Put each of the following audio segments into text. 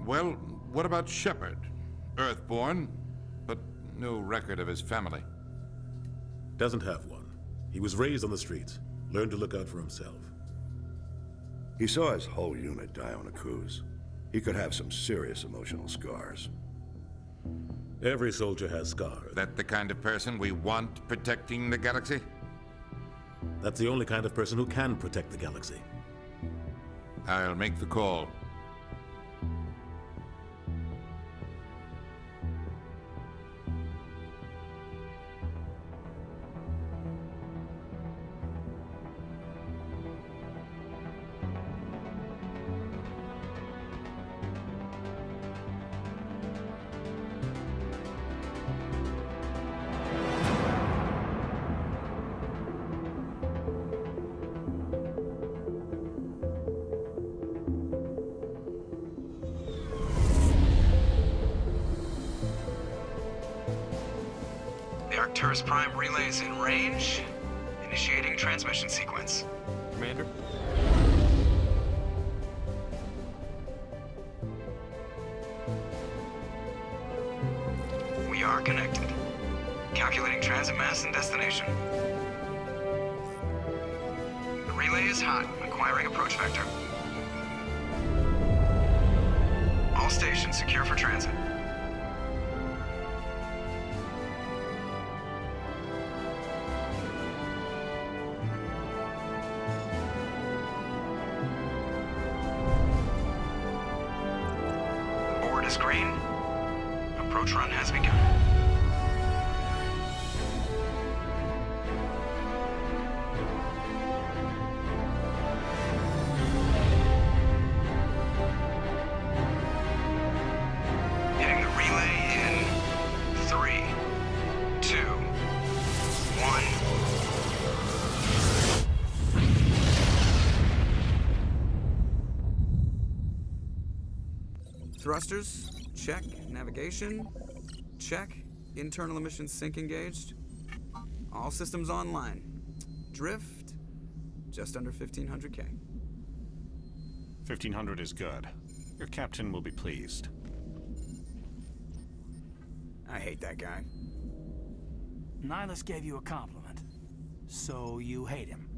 Well, what about Shepard? Earthborn, but no record of his family. Doesn't have one. He was raised on the streets. Learned to look out for himself. He saw his whole unit die on a cruise. He could have some serious emotional scars. Every soldier has scars. That the kind of person we want protecting the galaxy? That's the only kind of person who can protect the galaxy. I'll make the call. Arcturus Prime relays in range. Initiating transmission sequence. Commander? We are connected. Calculating transit mass and destination. The relay is hot, acquiring approach vector. All stations secure for transit. Is green. Approach run has begun. Hitting the relay in 3, 2, 1. Thrusters, check. Navigation, check. Internal emissions sync engaged. All systems online. Drift, just under 1,500K. 1,500 is good. Your captain will be pleased. I hate that guy. Nailus gave you a compliment, so you hate him.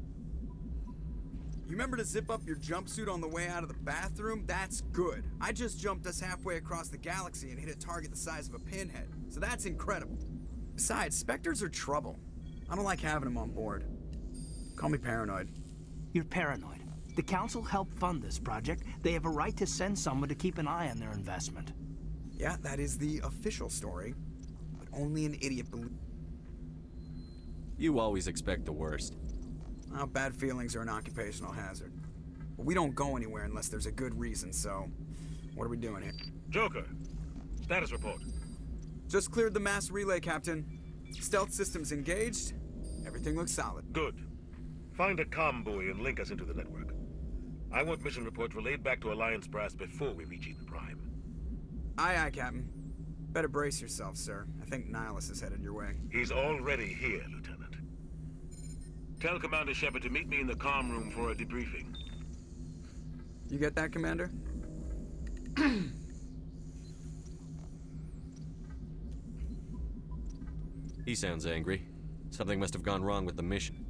You remember to zip up your jumpsuit on the way out of the bathroom? That's good. I just jumped us halfway across the galaxy and hit a target the size of a pinhead, so that's incredible. Besides, Spectres are trouble. I don't like having them on board. Call me paranoid. You're paranoid. The Council helped fund this project. They have a right to send someone to keep an eye on their investment. Yeah, that is the official story, but only an idiot believes. You always expect the worst. Well, bad feelings are an occupational hazard. But we don't go anywhere unless there's a good reason, so what are we doing here? Joker, status report. Just cleared the mass relay, Captain. Stealth systems engaged. Everything looks solid. Good. Find a comm buoy and link us into the network. I want mission reports relayed back to Alliance Brass before we reach Eden Prime. Aye, aye, Captain. Better brace yourself, sir. I think Nailus is headed your way. He's already here, Lieutenant. Tell Commander Shepard to meet me in the comm room for a debriefing. You get that, Commander? He sounds angry. Something must have gone wrong with the mission.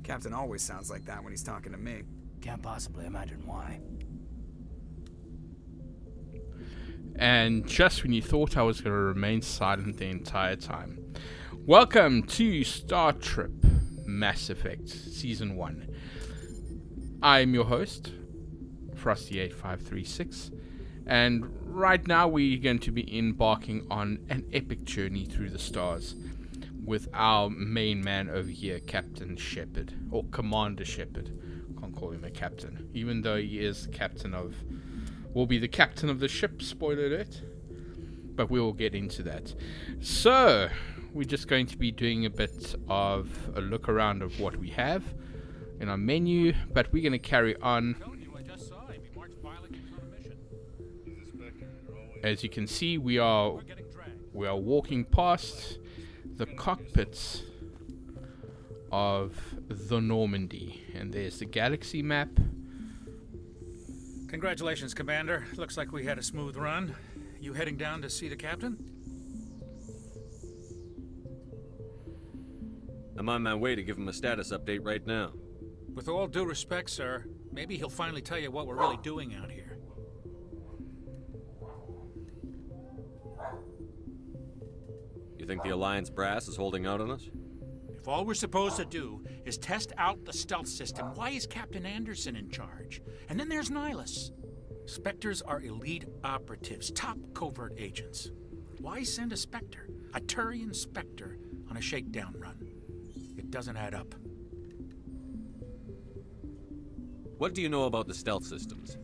Captain always sounds like that when he's talking to me. Can't possibly imagine why. And just when you thought I was going to remain silent the entire time. Welcome to Star Trek Mass Effect Season 1. I am your host, Frosty8536, and right now we're going to be embarking on an epic journey through the stars with our main man over here, Captain Shepard, or Commander Shepard. Can't call him a captain, even though he is captain of, will be the captain of the ship, spoiler alert, but we will get into that. So, we're just going to be doing a bit of a look around of what we have in our menu, but we're going to carry on. As you can see, we are walking past the cockpits of the Normandy, and there's the galaxy map. Congratulations, Commander. Looks like we had a smooth run. You heading down to see the captain? I'm on my way to give him a status update right now. With all due respect, sir, maybe he'll finally tell you what we're really doing out here. You think the Alliance brass is holding out on us? If all we're supposed to do is test out the stealth system, why is Captain Anderson in charge? And then there's Nailus. Spectres are elite operatives, top covert agents. Why send a Spectre, a Turian Spectre, on a shakedown run? It doesn't add up. What do you know about the stealth systems?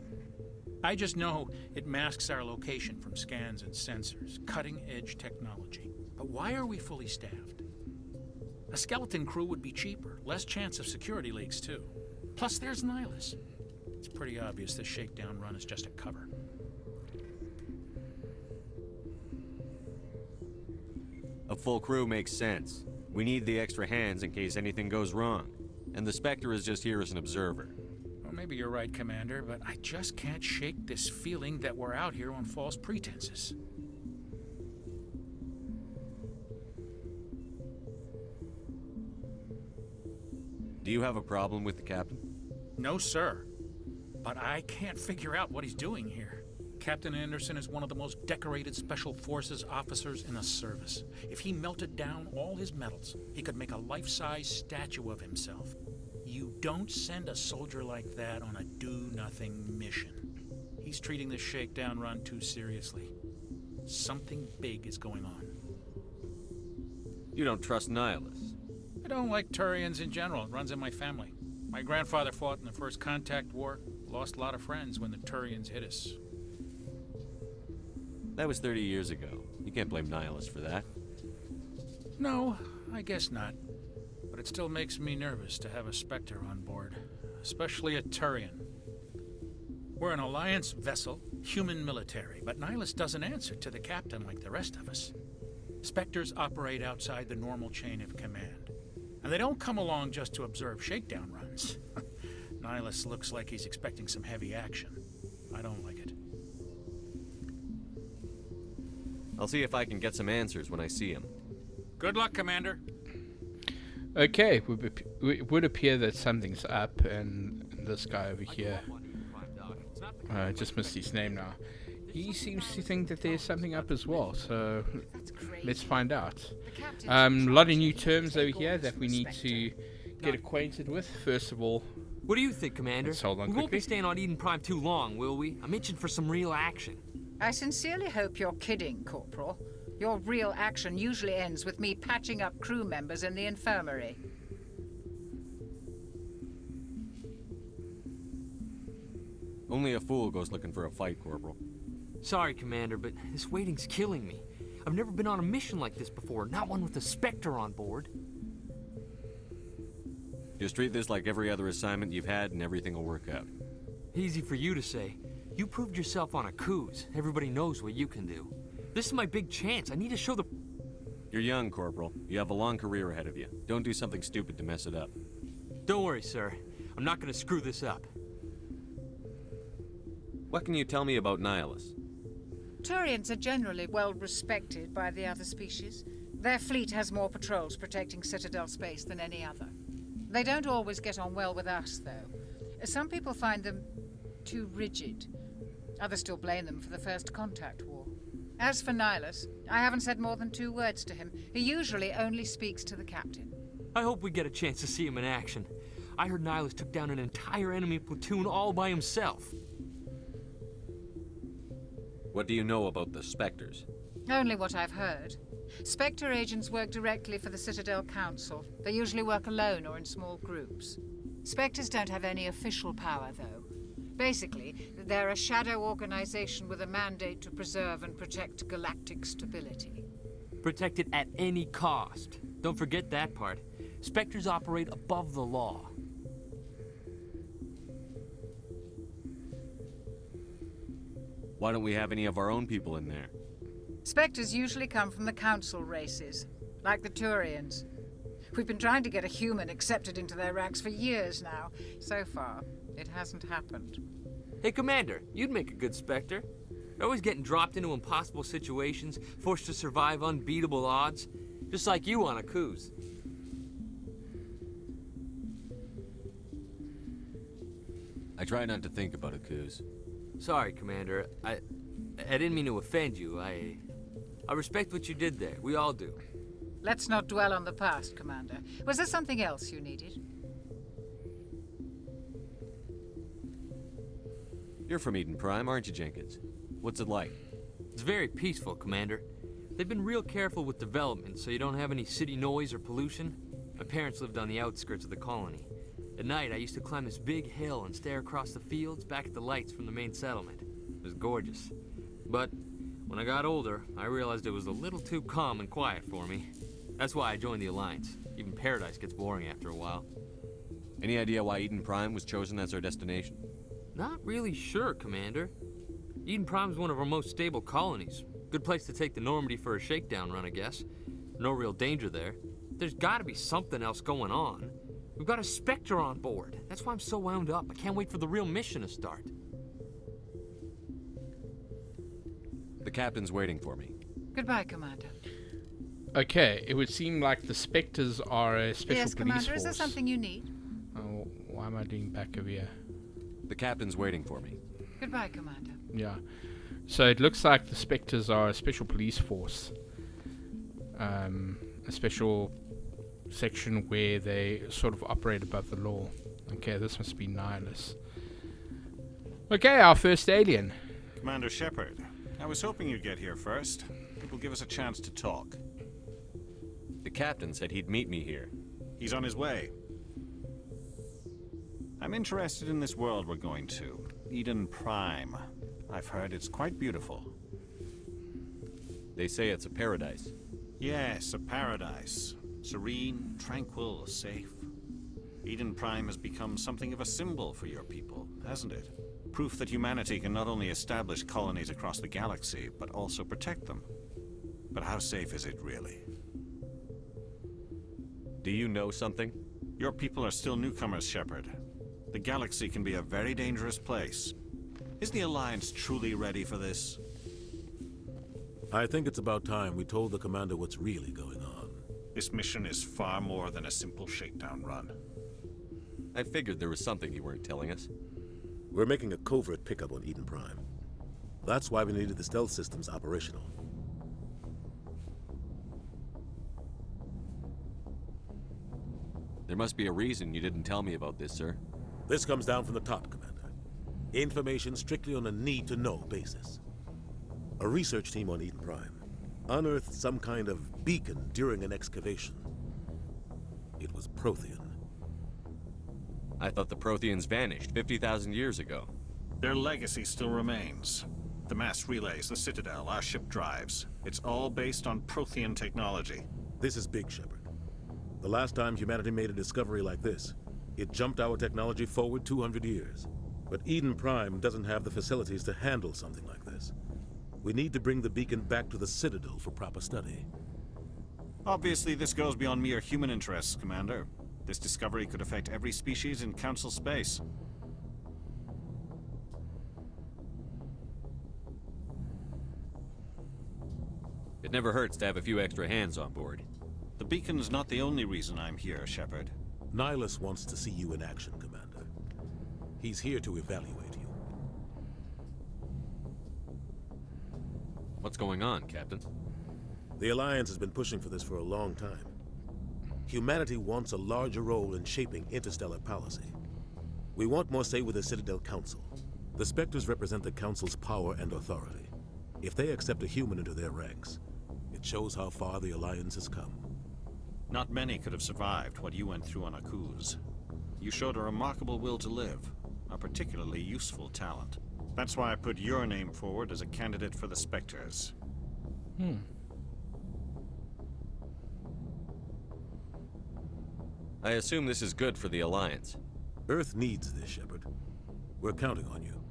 I just know it masks our location from scans and sensors, cutting-edge technology. But why are we fully staffed? A skeleton crew would be cheaper, less chance of security leaks too. Plus there's Nailus. It's pretty obvious this shakedown run is just a cover. A full crew makes sense. We need the extra hands in case anything goes wrong. And the Spectre is just here as an observer. Well, maybe you're right, Commander, but I just can't shake this feeling that we're out here on false pretenses. Do you have a problem with the captain? No, sir. But I can't figure out what he's doing here. Captain Anderson is one of the most decorated Special Forces officers in the service. If he melted down all his medals, he could make a life-size statue of himself. You don't send a soldier like that on a do-nothing mission. He's treating this shakedown run too seriously. Something big is going on. You don't trust Nailus? I don't like Turians in general. It runs in my family. My grandfather fought in the First Contact War. Lost a lot of friends when the Turians hit us. That was 30 years ago. You can't blame Nailus for that. No, I guess not. But it still makes me nervous to have a Spectre on board. Especially a Turian. We're an Alliance vessel, human military, but Nailus doesn't answer to the captain like the rest of us. Spectres operate outside the normal chain of command. And they don't come along just to observe shakedown runs. Nailus looks like he's expecting some heavy action. I don't like it. I'll see if I can get some answers when I see him. Good luck, Commander. Okay, it would appear that something's up, and this guy over here, I just missed his name now. He seems to think that there's something up as well, so let's find out. A lot of new terms over here that we need to get acquainted with. First of all, what do you think, Commander? let's hold on We won't be quickly. staying on Eden Prime too long, will we? I'm itching for some real action. I sincerely hope you're kidding, Corporal. Your real action usually ends with me patching up crew members in the infirmary. Only a fool goes looking for a fight, Corporal. Sorry, Commander, but this waiting's killing me. I've never been on a mission like this before, not one with a Spectre on board. Just treat this like every other assignment you've had and everything will work out. Easy for you to say. You proved yourself on a cruise. Everybody knows what you can do. This is my big chance. I need to show the... You're young, Corporal. You have a long career ahead of you. Don't do something stupid to mess it up. Don't worry, sir. I'm not gonna screw this up. What can you tell me about Nailus? Turians are generally well respected by the other species. Their fleet has more patrols protecting Citadel space than any other. They don't always get on well with us, though. Some people find them too rigid. Others still blame them for the First Contact War. As for Nailus, I haven't said more than 2 words to him. He usually only speaks to the captain. I hope we get a chance to see him in action. I heard Nailus took down an entire enemy platoon all by himself. What do you know about the Spectres? Only what I've heard. Spectre agents work directly for the Citadel Council. They usually work alone or in small groups. Spectres don't have any official power, though. Basically, they're a shadow organization with a mandate to preserve and protect galactic stability. Protect it at any cost. Don't forget that part. Spectres operate above the law. Why don't we have any of our own people in there? Spectres usually come from the Council races, like the Turians. We've been trying to get a human accepted into their ranks for years now. So far, it hasn't happened. Hey, Commander, you'd make a good Spectre. You're always getting dropped into impossible situations, forced to survive unbeatable odds. Just like you on a cruise. I try not to think about it, Coos. Sorry, Commander. I didn't mean to offend you. I respect what you did there. We all do. Let's not dwell on the past, Commander. Was there something else you needed? You're from Eden Prime, aren't you, Jenkins? What's it like? It's very peaceful, Commander. They've been real careful with development, so you don't have any city noise or pollution. My parents lived on the outskirts of the colony. At night, I used to climb this big hill and stare across the fields back at the lights from the main settlement. It was gorgeous. But when I got older, I realized it was a little too calm and quiet for me. That's why I joined the Alliance. Even Paradise gets boring after a while. Any idea why Eden Prime was chosen as our destination? Not really sure, Commander. Eden Prime's one of our most stable colonies. Good place to take the Normandy for a shakedown run, I guess. No real danger there. There's gotta be something else going on. We've got a Spectre on board. That's why I'm so wound up. I can't wait for the real mission to start. The captain's waiting for me. Goodbye, Commander. Okay, it would seem like the Spectres are a special Yes, police Commander, force. is there something you need? Oh, why am I doing back over here? The captain's waiting for me. Goodbye, Commander. Yeah. So it looks like the Spectres are a special police force. A special section where they sort of operate above the law. Okay, this must be Nailus. Okay, our first alien. Commander Shepard, I was hoping you'd get here first. It will give us a chance to talk. The captain said he'd meet me here. He's on his way. I'm interested in this world we're going to, Eden Prime. I've heard it's quite beautiful. They say it's a paradise. Yes, a paradise. Serene, tranquil, safe. Eden Prime has become something of a symbol for your people, hasn't it? Proof that humanity can not only establish colonies across the galaxy, but also protect them. But how safe is it really? Do you know something? Your people are still newcomers, Shepard. The galaxy can be a very dangerous place. Is the Alliance truly ready for this? I think it's about time we told the commander what's really going on. This mission is far more than a simple shakedown run. I figured there was something you weren't telling us. We're making a covert pickup on Eden Prime. That's why we needed the stealth systems operational. There must be a reason you didn't tell me about this, sir. This comes down from the top, Commander. Information strictly on a need-to-know basis. A research team on Eden Prime unearthed some kind of beacon during an excavation. It was Prothean. I thought the Protheans vanished 50,000 years ago. Their legacy still remains. The mass relays, the Citadel, our ship drives. It's all based on Prothean technology. This is big, Shepard. The last time humanity made a discovery like this, it jumped our technology forward 200 years. But Eden Prime doesn't have the facilities to handle something like this. We need to bring the beacon back to the Citadel for proper study. Obviously, this goes beyond mere human interests, Commander. This discovery could affect every species in Council space. It never hurts to have a few extra hands on board. The beacon's not the only reason I'm here, Shepard. Nailus wants to see you in action, Commander. He's here to evaluate you. What's going on, Captain? The Alliance has been pushing for this for a long time. Humanity wants a larger role in shaping interstellar policy. We want more say with the Citadel Council. The Spectres represent the Council's power and authority. If they accept a human into their ranks, it shows how far the Alliance has come. Not many could have survived what you went through on Akuz. You showed a remarkable will to live, a particularly useful talent. That's why I put your name forward as a candidate for the Spectres. I assume this is good for the Alliance. Earth needs this, Shepard. We're counting on you.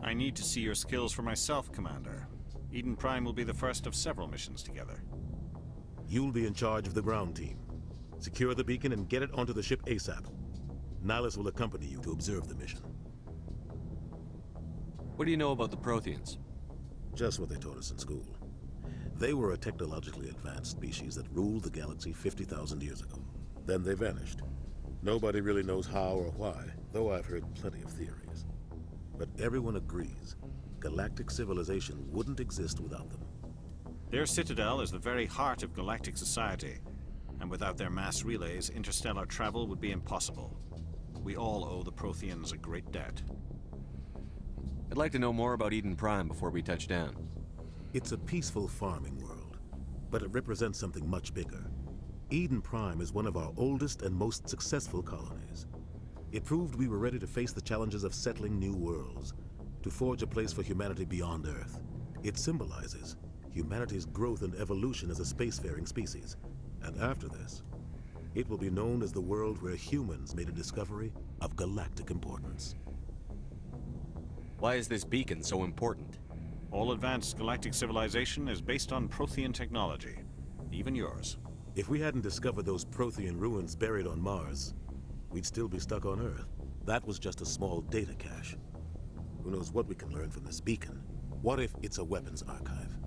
I need to see your skills for myself, Commander. Eden Prime will be the first of several missions together. You'll be in charge of the ground team. Secure the beacon and get it onto the ship ASAP. Nailus will accompany you to observe the mission. What do you know about the Protheans? Just what they taught us in school. They were a technologically advanced species that ruled the galaxy 50,000 years ago. Then they vanished. Nobody really knows how or why, though I've heard plenty of theories. But everyone agrees, galactic civilization wouldn't exist without them. Their citadel is the very heart of galactic society, and without their mass relays, interstellar travel would be impossible. We all owe the Protheans a great debt. I'd like to know more about Eden Prime before we touch down. It's a peaceful farming world, but it represents something much bigger. Eden Prime is one of our oldest and most successful colonies. It proved we were ready to face the challenges of settling new worlds, to forge a place for humanity beyond Earth. It symbolizes humanity's growth and evolution as a spacefaring species. And after this, it will be known as the world where humans made a discovery of galactic importance. Why is this beacon so important? All advanced galactic civilization is based on Prothean technology, even yours. If we hadn't discovered those Prothean ruins buried on Mars, we'd still be stuck on Earth. That was just a small data cache. Who knows what we can learn from this beacon? What if it's a weapons archive?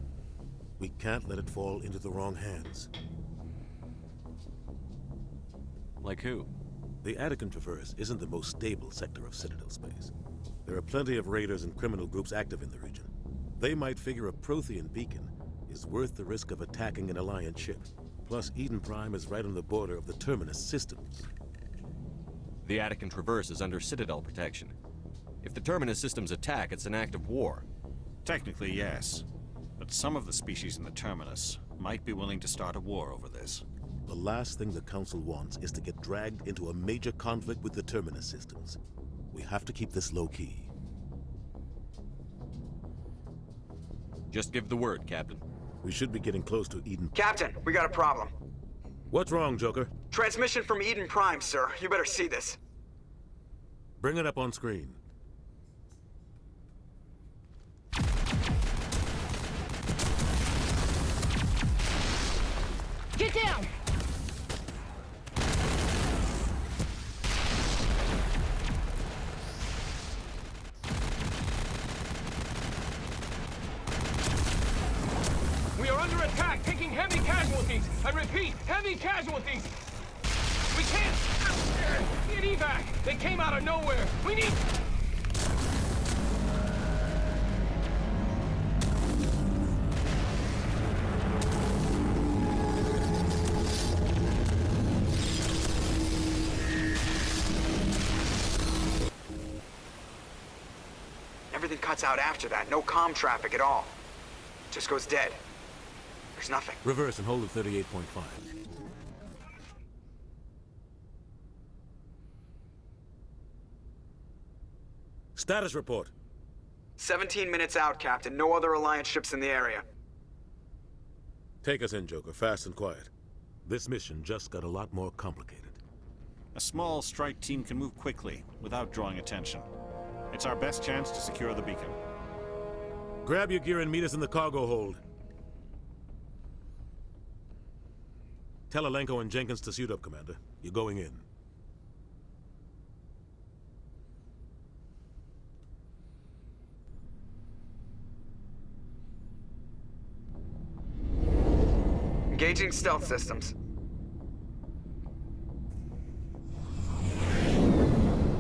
We can't let it fall into the wrong hands. Like who? The Attican Traverse isn't the most stable sector of Citadel space. There are plenty of raiders and criminal groups active in the region. They might figure a Prothean beacon is worth the risk of attacking an Alliance ship. Plus, Eden Prime is right on the border of the Terminus system. The Attican Traverse is under Citadel protection. If the Terminus systems attack, it's an act of war. Technically, yes. But some of the species in the Terminus might be willing to start a war over this. The last thing the Council wants is to get dragged into a major conflict with the Terminus systems. We have to keep this low-key. Just give the word, Captain. We should be getting close to Eden. Captain, we got a problem. What's wrong, Joker? Transmission from Eden Prime, sir. You better see this. Bring it up on screen. Get down! We are under attack, taking heavy casualties. I repeat, heavy casualties. We can't get evac. They came out of nowhere. We need... Everything cuts out after that. No comm traffic at all. Just goes dead. There's nothing. Reverse and hold at 38.5. Status report. 17 minutes out, Captain. No other Alliance ships in the area. Take us in, Joker, fast and quiet. This mission just got a lot more complicated. A small strike team can move quickly, without drawing attention. It's our best chance to secure the beacon. Grab your gear and meet us in the cargo hold. Tell Alenko and Jenkins to suit up, Commander. You're going in. Engaging stealth systems.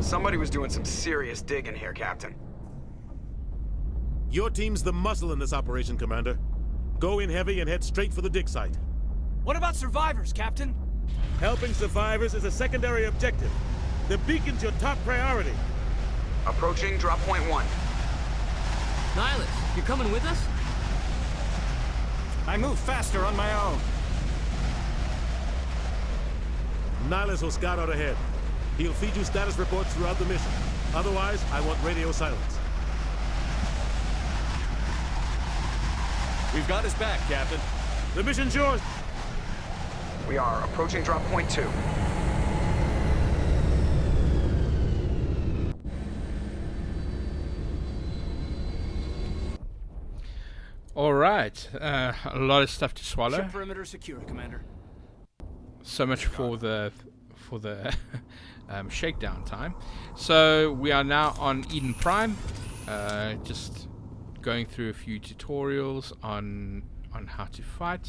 Somebody was doing some serious digging here, Captain. Your team's the muscle in this operation, Commander. Go in heavy and head straight for the dig site. What about survivors, Captain? Helping survivors is a secondary objective. The beacon's your top priority. Approaching drop point 1. Nailus, you coming with us? I move faster on my own. Nailus will scout out ahead. He'll feed you status reports throughout the mission. Otherwise, I want radio silence. We've got his back, Captain. The mission's yours. We are approaching drop point 2. All right, a lot of stuff to swallow. Ship perimeter secure, Commander. So much for the shakedown time. So we are now on Eden Prime. just going through a few tutorials on how to fight.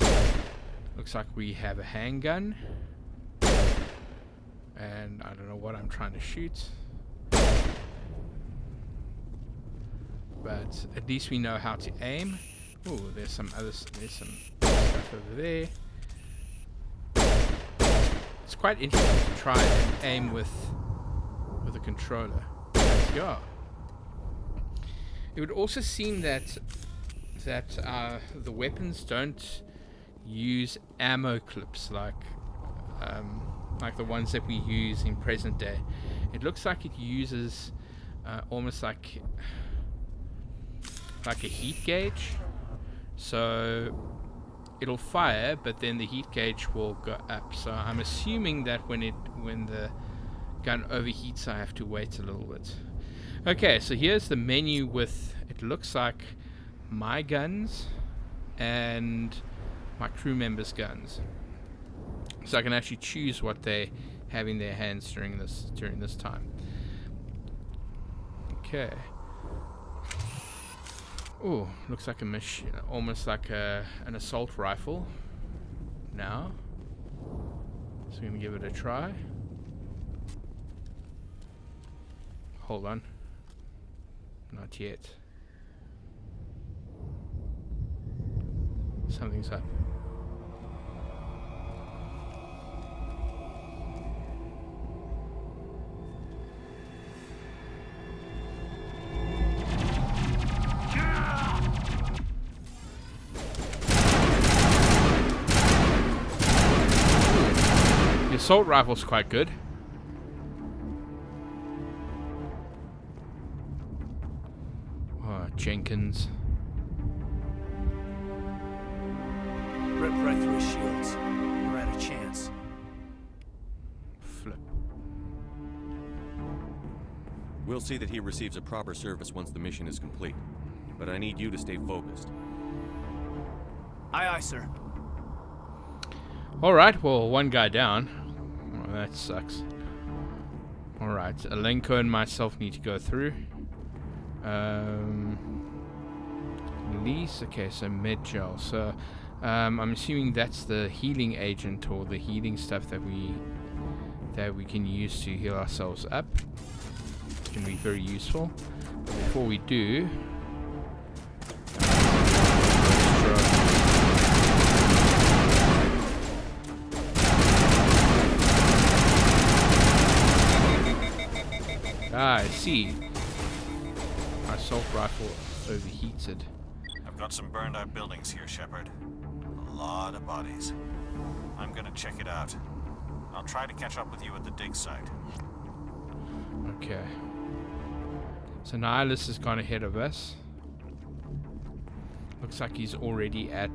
Looks like we have a handgun, and I don't know what I'm trying to shoot, but at least we know how to aim. Oh, there's some stuff over there. It's quite interesting to try and aim with a controller. Yeah. It would also seem that the weapons don't use ammo clips like the ones that we use in present day. It looks like it uses almost like a heat gauge. So it'll fire, but then the heat gauge will go up. So I'm assuming that when the gun overheats, I have to wait a little bit. Okay, so here's the menu with, it looks like my guns and my crew members' guns. So I can actually choose what they have in their hands during this time. Okay. Oh, looks like a machine, almost like an assault rifle. Now, so we're gonna give it a try. Hold on. Not yet. Something's up. The assault rifle's quite good. Oh, Jenkins. Rip right through his shields. We're out of chance. Flip. We'll see that he receives a proper service once the mission is complete. But I need you to stay focused. Aye, aye, sir. Alright, well, one guy down. Oh, that sucks. Alright, Alenko and myself need to go through. Release. Okay, so med gel. So, I'm assuming that's the healing agent or the healing stuff that we can use to heal ourselves up. It can be very useful. But before we do, I see. My assault rifle overheated. I've got some burned out buildings here, Shepard. A lot of bodies. I'm gonna check it out. I'll try to catch up with you at the dig site. Okay. So Nailus has gone ahead of us. Looks like he's already at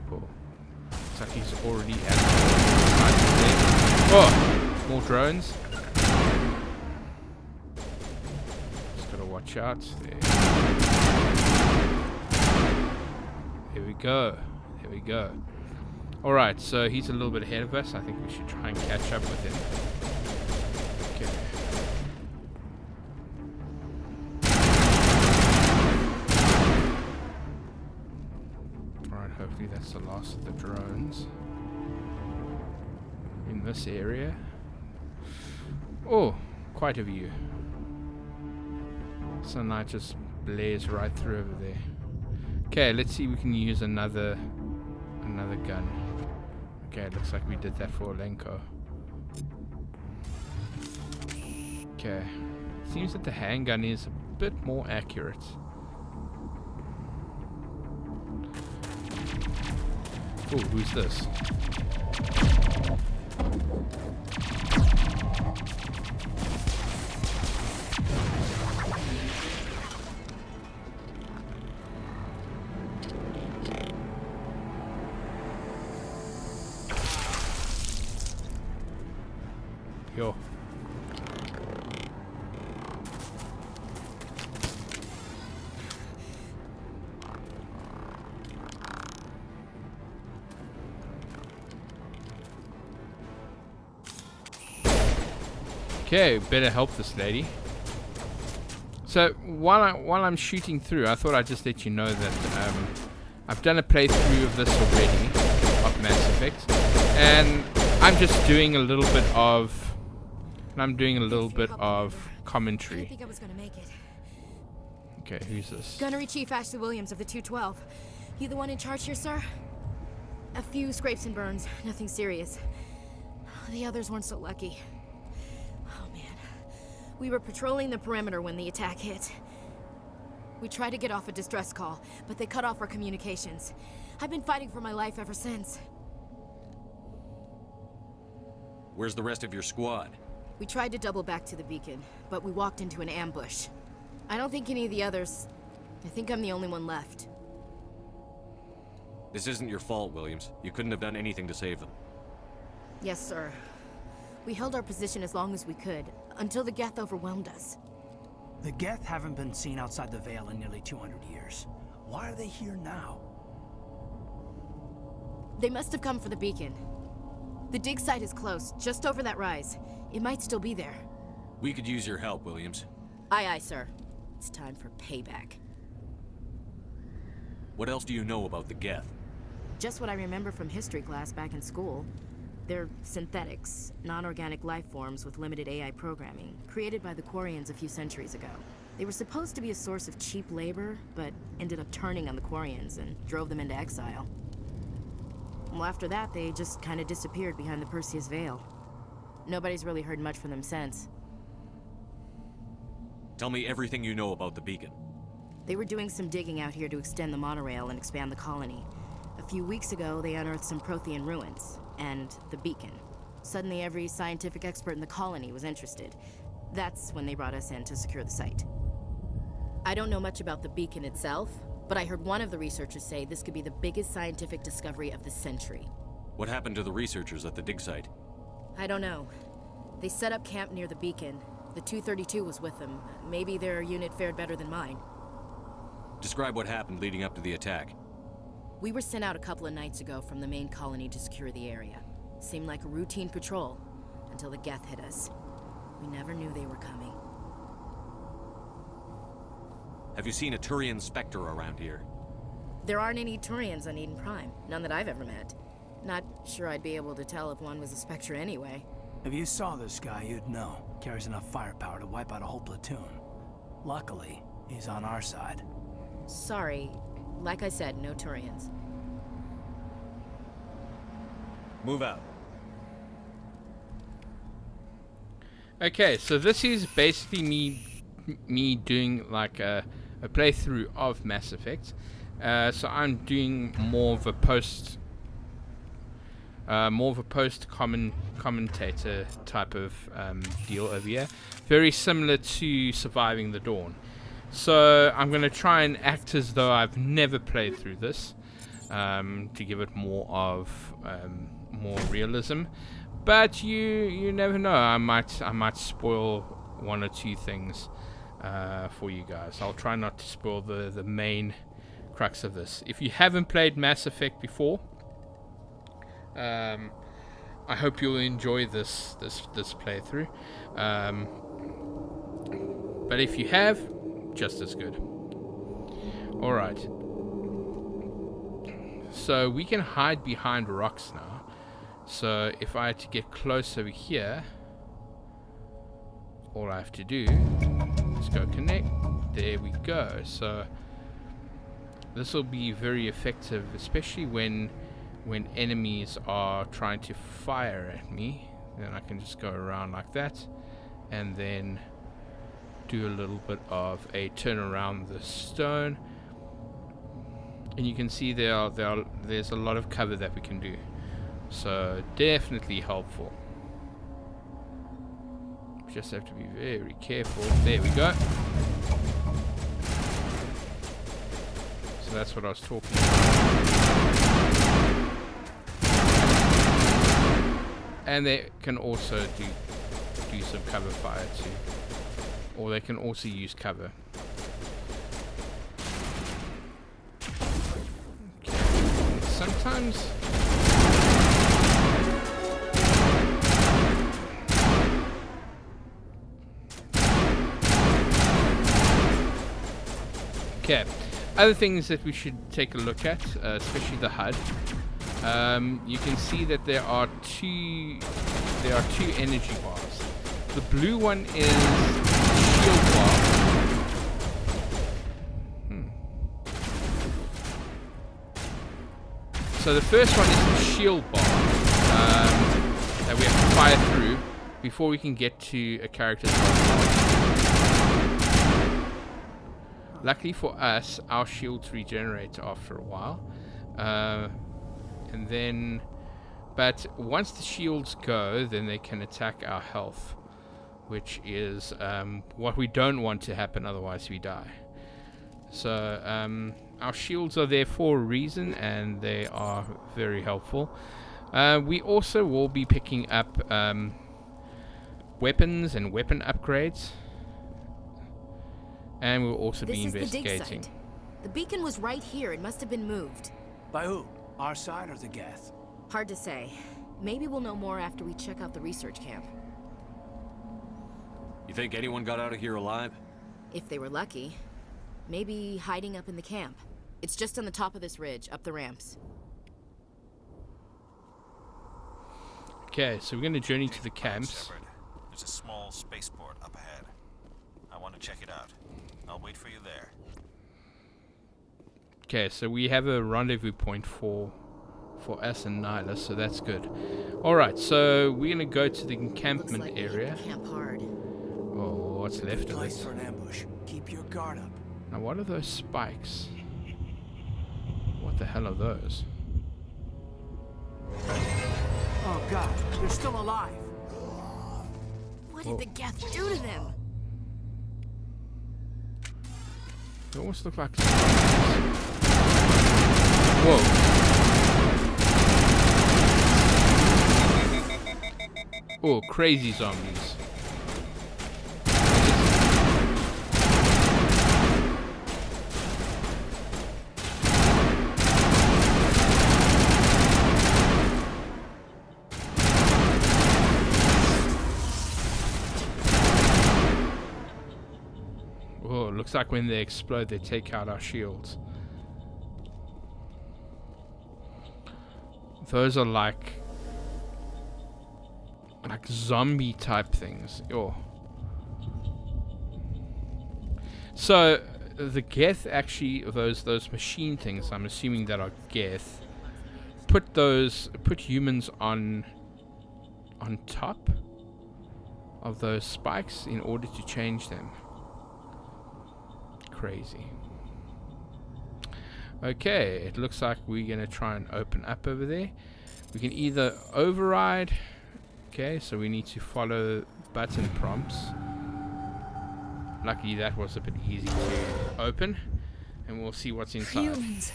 looks like he's already at oh! More drones. Just gotta watch out. There we go. There we go. Alright, so he's a little bit ahead of us. I think we should try and catch up with him. Okay. Alright, hopefully that's the last of the drones in this area. Oh, quite a view. Sunlight just blares right through over there. Okay, let's see if we can use another gun. Okay, it looks like we did that for Alenko. Okay. Seems that the handgun is a bit more accurate. Oh, who's this? Yo. Okay, better help this lady. So while I'm shooting through, I thought I'd just let you know that I've done a playthrough of this already, of Mass Effect, and I'm just doing a little bit of commentary. I think I was gonna make it. Okay, who's this? Gunnery Chief Ashley Williams of the 212. You the one in charge here, sir? A few scrapes and burns, nothing serious. The others weren't so lucky. Oh man. We were patrolling the perimeter when the attack hit. We tried to get off a distress call, but they cut off our communications. I've been fighting for my life ever since. Where's the rest of your squad? We tried to double back to the beacon, but we walked into an ambush. I don't think any of the others... I think I'm the only one left. This isn't your fault, Williams. You couldn't have done anything to save them. Yes, sir. We held our position as long as we could, until the Geth overwhelmed us. The Geth haven't been seen outside the Veil in nearly 200 years. Why are they here now? They must have come for the beacon. The dig site is close, just over that rise. It might still be there. We could use your help, Williams. Aye, aye, sir. It's time for payback. What else do you know about the Geth? Just what I remember from history class back in school. They're synthetics, non-organic life forms with limited AI programming, created by the Quarians a few centuries ago. They were supposed to be a source of cheap labor, but ended up turning on the Quarians and drove them into exile. Well, after that, they just kind of disappeared behind the Perseus Veil. Nobody's really heard much from them since. Tell me everything you know about the beacon. They were doing some digging out here to extend the monorail and expand the colony. A few weeks ago, they unearthed some Prothean ruins, and the beacon. Suddenly, every scientific expert in the colony was interested. That's when they brought us in to secure the site. I don't know much about the beacon itself, but I heard one of the researchers say this could be the biggest scientific discovery of the century. What happened to the researchers at the dig site? I don't know. They set up camp near the beacon. The 232 was with them. Maybe their unit fared better than mine. Describe what happened leading up to the attack. We were sent out a couple of nights ago from the main colony to secure the area. Seemed like a routine patrol, until the Geth hit us. We never knew they were coming. Have you seen a Turian Spectre around here? There aren't any Turians on Eden Prime. None that I've ever met. Not sure I'd be able to tell if one was a Spectre anyway. If you saw this guy, you'd know. Carries enough firepower to wipe out a whole platoon. Luckily, he's on our side. Sorry. Like I said, no Turians. Move out. Okay, so this is basically me doing like a playthrough of Mass Effect. So I'm doing more of a post commentator type of deal over here, very similar to Surviving the Dawn. So I'm going to try and act as though I've never played through this, to give it more realism. But you never know. I might spoil one or two things for you guys. I'll try not to spoil the main crux of this. If you haven't played Mass Effect before, I hope you'll enjoy this playthrough. But if you have, just as good. Alright. So we can hide behind rocks now. So if I had to get close over here, all I have to do is go connect. There we go. So this will be very effective, especially when enemies are trying to fire at me. Then I can just go around like that, and then do a little bit of a turn around the stone, and you can see there's a lot of cover that we can do. So definitely helpful. Just have to be very careful. There we go. So that's what I was talking about. And they can also do some cover fire too. Or they can also use cover. Okay. Sometimes Okay. Other things that we should take a look at, especially the HUD. You can see that there are two energy bars. The blue one is shield bar. So the first one is the shield bar that we have to fire through before we can get to a character's health. Luckily for us, our shields regenerate after a while. But once the shields go, then they can attack our health, which is what we don't want to happen, otherwise we die. So our shields are there for a reason, and they are very helpful. We also will be picking up weapons and weapon upgrades. And we'll also be investigating. This is the dig site. The beacon was right here. It must have been moved. By who? Our side or the Geth? Hard to say. Maybe we'll know more after we check out the research camp. You think anyone got out of here alive? If they were lucky. Maybe hiding up in the camp. It's just on the top of this ridge, up the ramps. Okay, so we're going to journey to the camps. There's a small spaceport up ahead. I want to check it out. I'll wait for you there. Okay, so we have a rendezvous point for us and Nailus, so that's good. Alright, so we're going to go to the encampment area. Camp hard. Oh, what's left of it? For an ambush. Keep your guard up. Now, what are those spikes? What the hell are those? Oh god, they're still alive. What did the Geth do to them? They almost look like zombies. Whoa. Oh, crazy zombies. Oh, looks like when they explode, they take out our shields. Those are like zombie type things. Oh. So the Geth actually, those machine things, I'm assuming that are Geth, put humans on top of those spikes in order to change them. Crazy. Okay, it looks like we're gonna try and open up over there. We can either override. Okay, so we need to follow button prompts. Luckily that was a bit easy to open, and we'll see what's inside. Humans,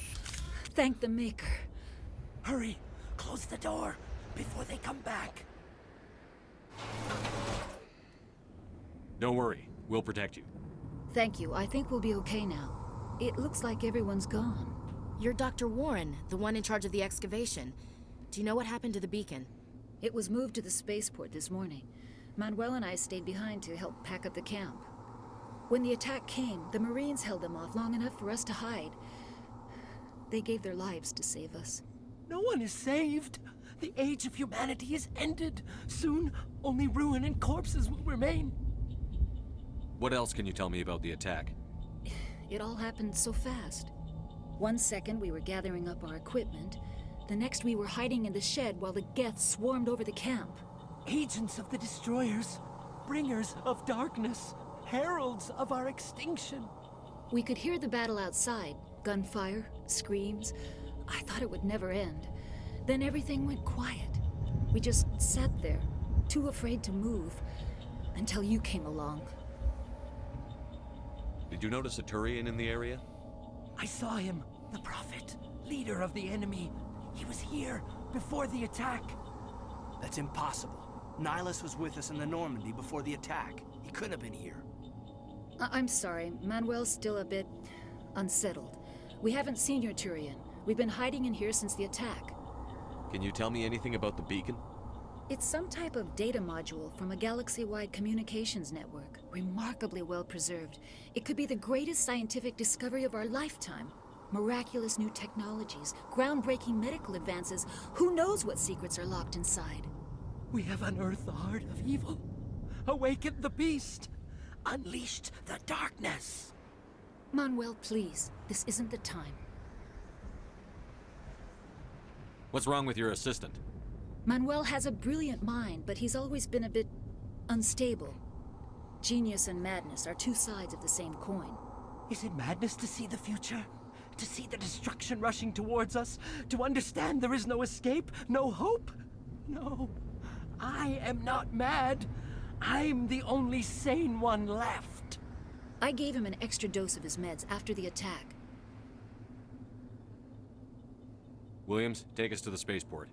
thank the Maker. Hurry, close the door before they come back. Don't worry, we'll protect you. Thank you. I think we'll be okay now. It looks like everyone's gone. You're Dr. Warren, the one in charge of the excavation. Do you know what happened to the beacon? It was moved to the spaceport this morning. Manuel and I stayed behind to help pack up the camp. When the attack came, the Marines held them off long enough for us to hide. They gave their lives to save us. No one is saved. The age of humanity is ended. Soon, only ruin and corpses will remain. What else can you tell me about the attack? It all happened so fast. 1 second we were gathering up our equipment. The next we were hiding in the shed while the Geth swarmed over the camp. Agents of the Destroyers, bringers of darkness, heralds of our extinction. We could hear the battle outside. Gunfire, screams. I thought it would never end. Then everything went quiet. We just sat there, too afraid to move, until you came along. Did you notice a Turian in the area? I saw him, the Prophet, leader of the enemy. He was here before the attack. That's impossible. Nailus was with us in the Normandy before the attack. He couldn't have been here. I'm sorry. Manuel's still a bit unsettled. We haven't seen your Turian. We've been hiding in here since the attack. Can you tell me anything about the beacon? It's some type of data module from a galaxy-wide communications network. Remarkably well preserved. It could be the greatest scientific discovery of our lifetime. Miraculous new technologies, groundbreaking medical advances. Who knows what secrets are locked inside? We have unearthed the heart of evil, awakened the beast, unleashed the darkness. Manuel, please. This isn't the time. What's wrong with your assistant? Manuel has a brilliant mind, but he's always been a bit unstable. Genius and madness are two sides of the same coin. Is it madness to see the future? To see the destruction rushing towards us? To understand there is no escape? No hope? No. I am not mad. I'm the only sane one left. I gave him an extra dose of his meds after the attack. Williams, take us to the spaceport.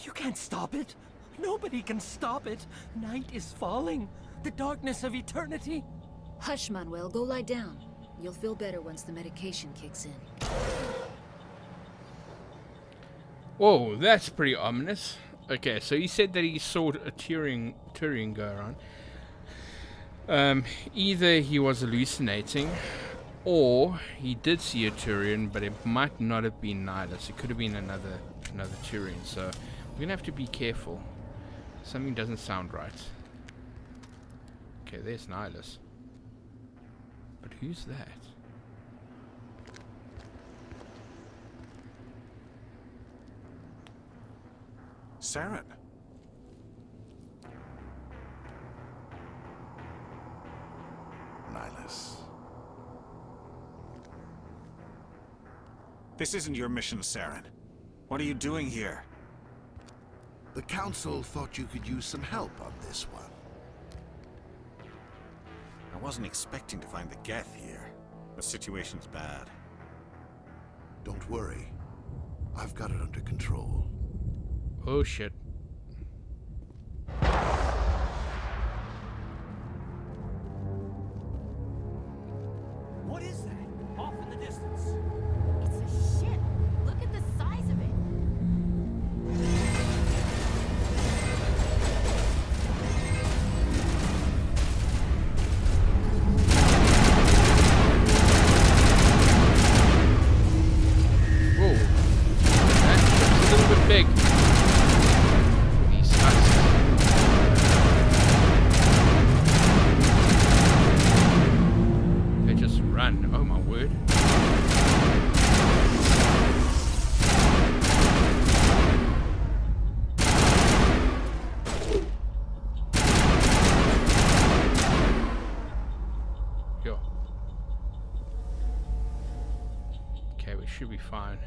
You can't stop it. Nobody can stop it. Night is falling. The darkness of eternity. Hush, Manuel. Go lie down. You'll feel better once the medication kicks in. Whoa, that's pretty ominous. Okay, so he said that he saw a Turian go around. Either he was hallucinating, or he did see a Turian, but it might not have been Nailus. It could have been another Turian. So we're gonna have to be careful. Something doesn't sound right. Okay, there's Nailus. But who's that? Saren. Nailus. This isn't your mission, Saren. What are you doing here? The Council thought you could use some help on this one. I wasn't expecting to find the Geth here. The situation's bad. Don't worry. I've got it under control. Oh shit. What is that? Off in the distance. It's a ship. Look at the size of it. Whoa. That's a little bit big. These nuts. They just run. Oh my word. Yo. Okay, we should be fine.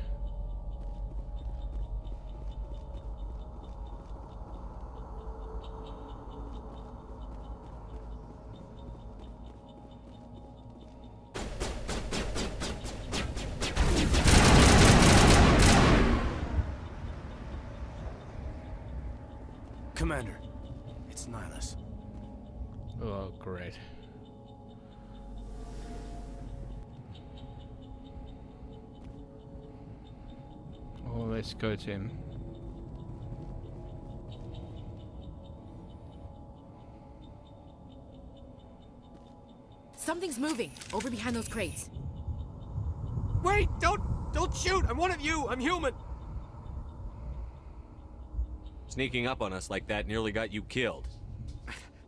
Commander, it's Nailus. Oh, great. Oh, let's go to him. Something's moving over behind those crates. Wait! Don't shoot! I'm one of you! I'm human! Sneaking up on us like that nearly got you killed.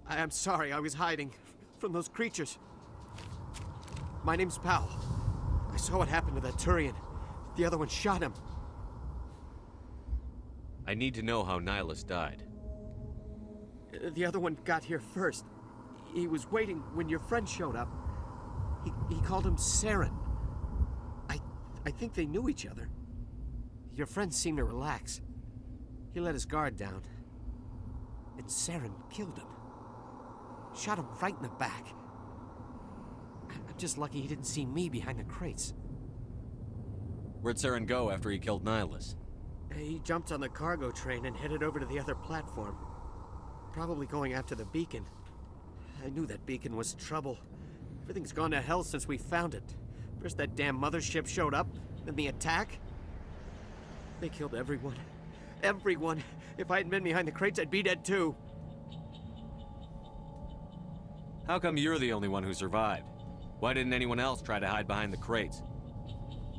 I am sorry, I was hiding from those creatures. My name's Powell. I saw what happened to that Turian. The other one shot him. I need to know how Nailus died. The other one got here first. He was waiting when your friend showed up. He called him Saren. I think they knew each other. Your friend seemed to relax. He let his guard down. And Saren killed him. Shot him right in the back. I'm just lucky he didn't see me behind the crates. Where'd Saren go after he killed Nailus? He jumped on the cargo train and headed over to the other platform. Probably going after the beacon. I knew that beacon was trouble. Everything's gone to hell since we found it. First that damn mothership showed up, then the attack. They killed everyone. Everyone. If I hadn't been behind the crates, I'd be dead too. How come you're the only one who survived? Why didn't anyone else try to hide behind the crates?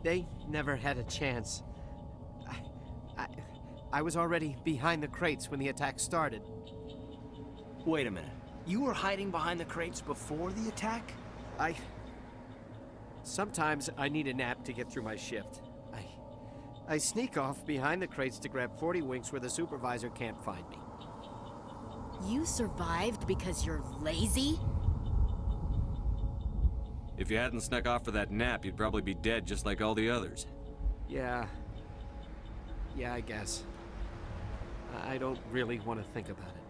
They never had a chance. I was already behind the crates when the attack started. Wait a minute. You were hiding behind the crates before the attack? Sometimes I need a nap to get through my shift. I sneak off behind the crates to grab 40 winks where the supervisor can't find me. You survived because you're lazy? If you hadn't snuck off for that nap, you'd probably be dead just like all the others. Yeah, I guess. I don't really want to think about it.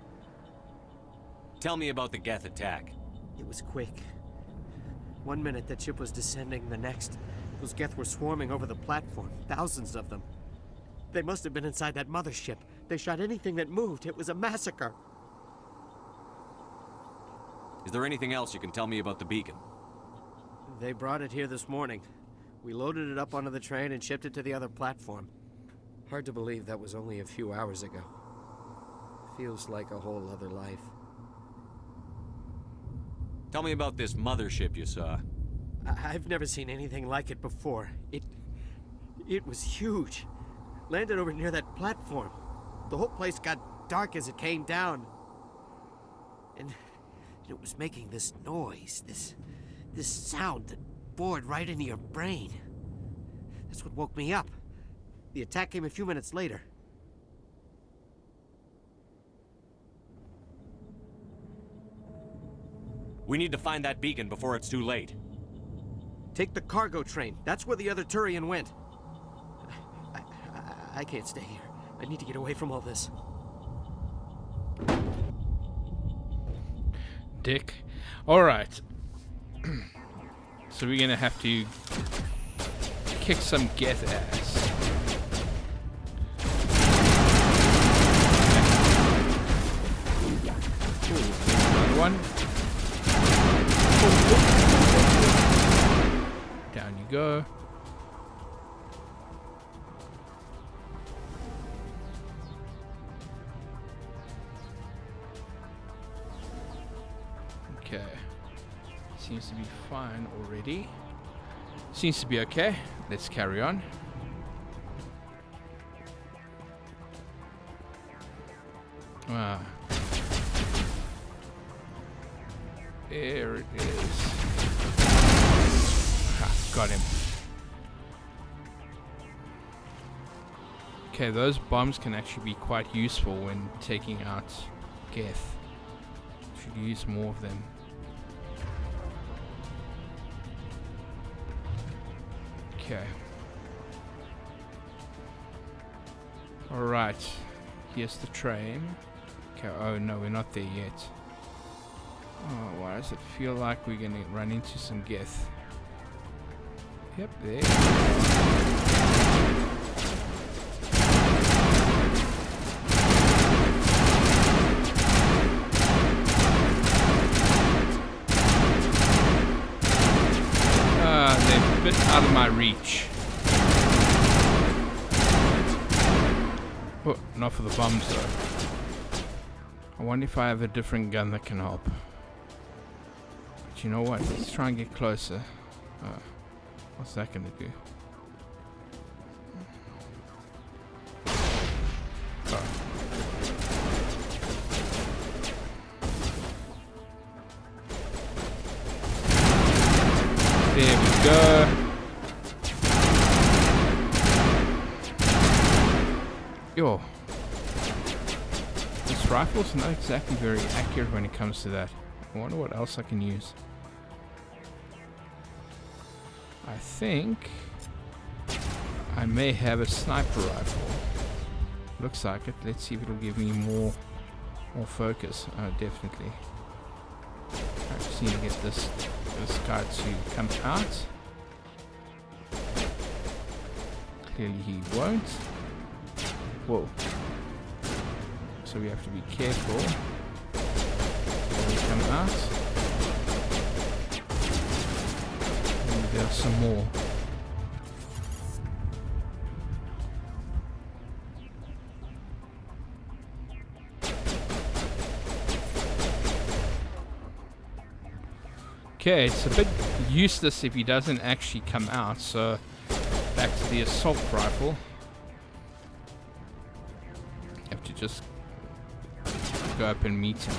Tell me about the Geth attack. It was quick. 1 minute the ship was descending, the next, those Geth were swarming over the platform. Thousands of them. They must have been inside that mothership. They shot anything that moved. It was a massacre. Is there anything else you can tell me about the beacon? They brought it here this morning. We loaded it up onto the train and shipped it to the other platform. Hard to believe that was only a few hours ago. Feels like a whole other life. Tell me about this mothership you saw. I've never seen anything like it before. It was huge. Landed over near that platform. The whole place got dark as it came down. And it was making this noise, this sound that bored right into your brain. That's what woke me up. The attack came a few minutes later. We need to find that beacon before it's too late. Take the cargo train. That's where the other Turian went. I can't stay here. I need to get away from all this. Dick. Alright. So we're gonna have to kick some Geth ass. Another one. Down you go. Okay. Seems to be fine already. Seems to be okay. Let's carry on. There it is. Got him. Okay, those bombs can actually be quite useful when taking out Geth. Should use more of them. Okay. Alright. Here's the train. Okay, oh no, we're not there yet. Oh, why does it feel like we're gonna run into some Geth? Yep, there. They're a bit out of my reach. Oh, not for the bombs though. I wonder if I have a different gun that can help. But you know what? Let's try and get closer. What's that gonna do? Oh. There we go. Yo. This rifle's not exactly very accurate when it comes to that. I wonder what else I can use. I think I may have a sniper rifle. Looks like it. Let's see if it'll give me more focus. Definitely. I just need to get this guy to come out. Clearly he won't. Whoa. So we have to be careful when we come out. There's some more. Okay, it's a bit useless if he doesn't actually come out, so back to the assault rifle. Have to just go up and meet him.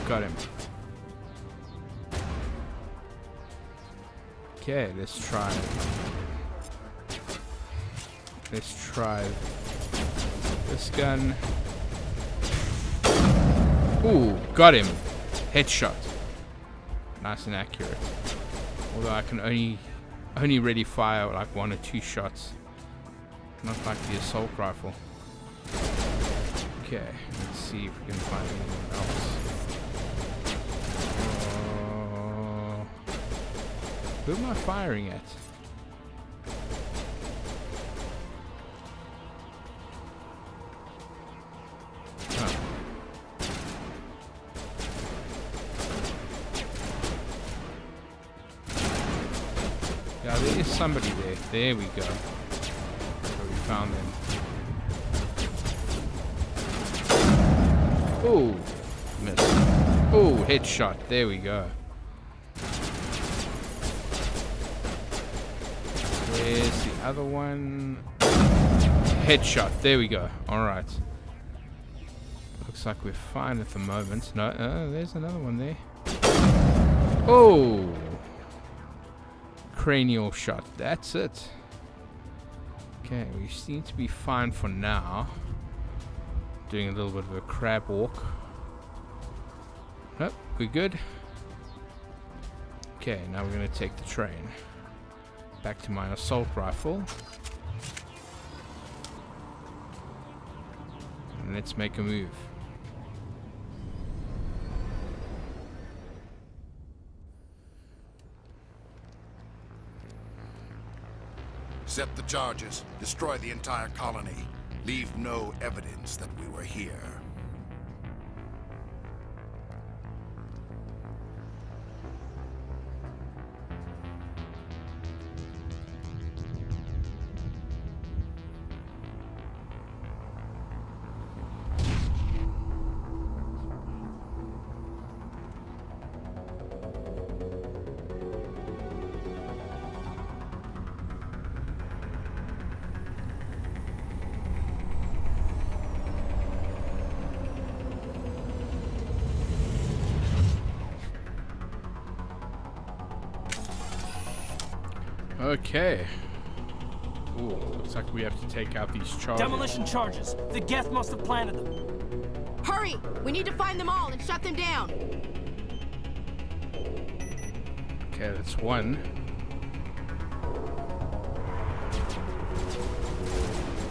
Got him. Okay, let's try this gun. Ooh, got him. Headshot. Nice and accurate. Although I can only really fire like 1 or 2 shots. Not like the assault rifle. Okay, let's see if we can find anyone else. Who am I firing at? Oh. Yeah, there is somebody there. There we go. So we found them. Oh, missed. Oh, headshot. There we go. Where's the other one? Headshot. There we go. Alright. Looks like we're fine at the moment. No, there's another one there. Oh! Cranial shot. That's it. Okay, we seem to be fine for now. Doing a little bit of a crab walk. Nope, we're good. Okay, now we're going to take the train. Back to my assault rifle. And let's make a move. Set the charges. Destroy the entire colony. Leave no evidence that we were here. Okay. Ooh, looks like we have to take out these charges. Demolition charges. The Geth must have planted them. Hurry! We need to find them all and shut them down. Okay, that's one.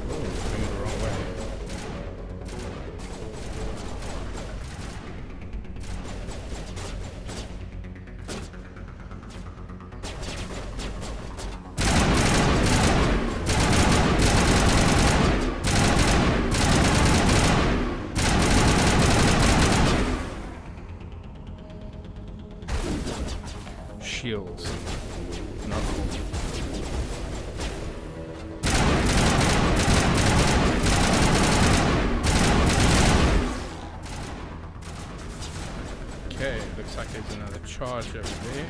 Oh, going the wrong way. Shields. Not cool. Okay, looks like there's another charge over there.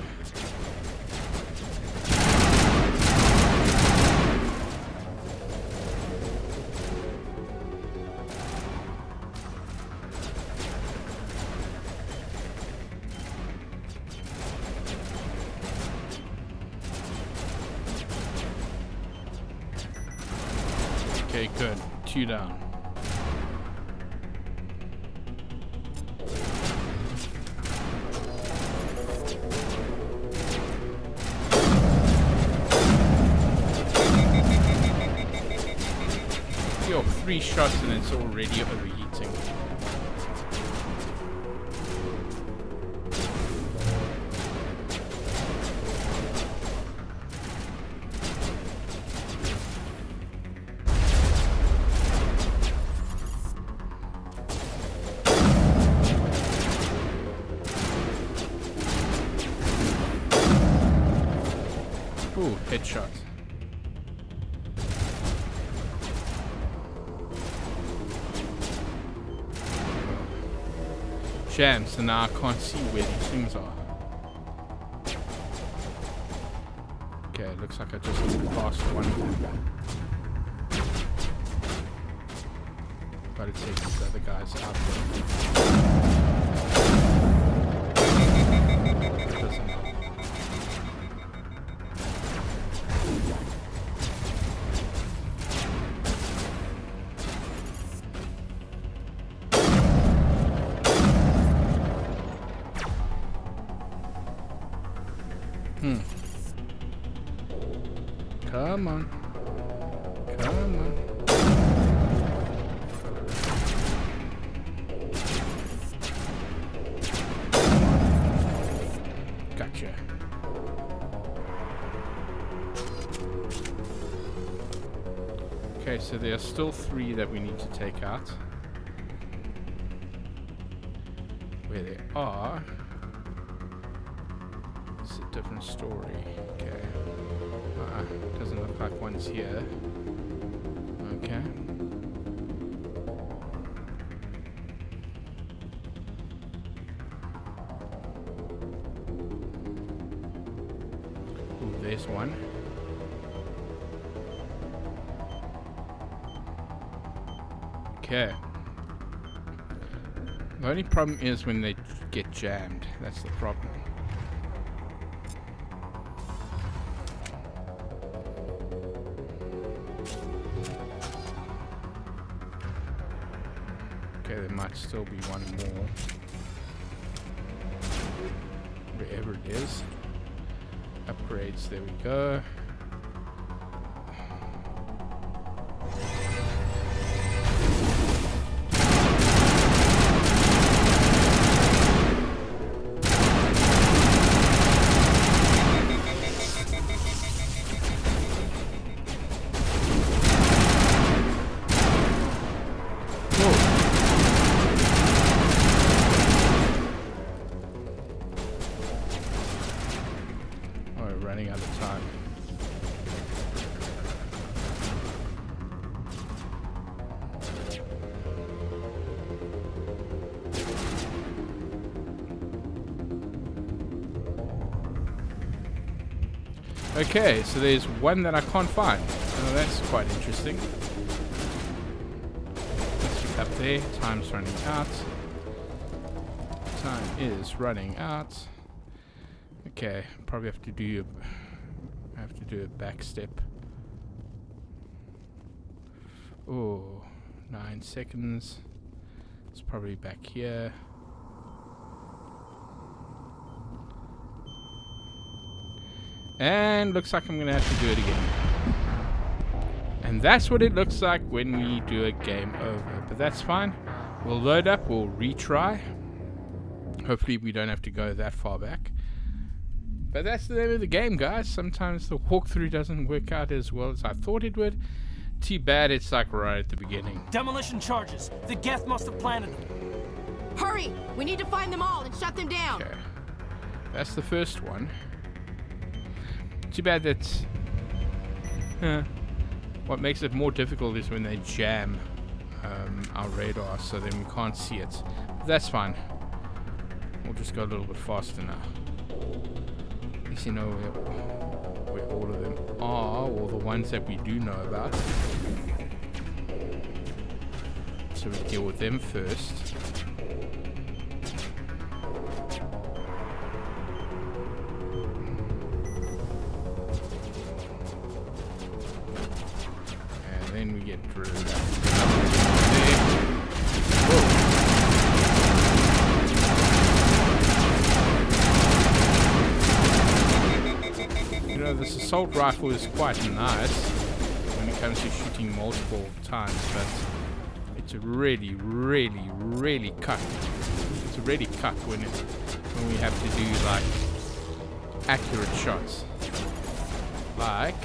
Okay, good. 2 down. Yo, 3 shots and it's already overheating. Ooh, headshot. jammed, so now I can't see where these things are. Okay, looks like I just moved past one of them. Gotta take these other guys out there. Doesn't help. Come on. Come on. Gotcha. Okay, so there are still 3 that we need to take out. Where they are, it's a different story. Okay. Doesn't look like one's here. Okay. Ooh, there's one. Okay. The only problem is when they get jammed. That's the problem. Okay, there might still be one more. Wherever it is. Upgrades, there we go. Running out of time. Okay, so there's one that I can't find. Oh, that's quite interesting. Let's get up there. Time's running out. Time is running out. Okay, probably have to do a back step. Oh, 9 seconds. It's probably back here. And looks like I'm gonna have to do it again. And that's what it looks like when we do a game over. But that's fine. We'll load up, we'll retry. Hopefully we don't have to go that far back. But that's the name of the game, guys. Sometimes the walkthrough doesn't work out as well as I thought it would. Too bad it's like right at the beginning. Demolition charges. The Geth must have planted them. Hurry! We need to find them all and shut them down. Okay. That's the first one. Too bad that... what makes it more difficult is when they jam our radar, so then we can't see it. But that's fine. We'll just go a little bit faster now. At least you know where all of them are, or the ones that we do know about. So we deal with them first. And then we get rid of that. You know, this assault rifle is quite nice when it comes to shooting multiple times, but it's really, really, really cut. It's really cut when we have to do like accurate shots. Like,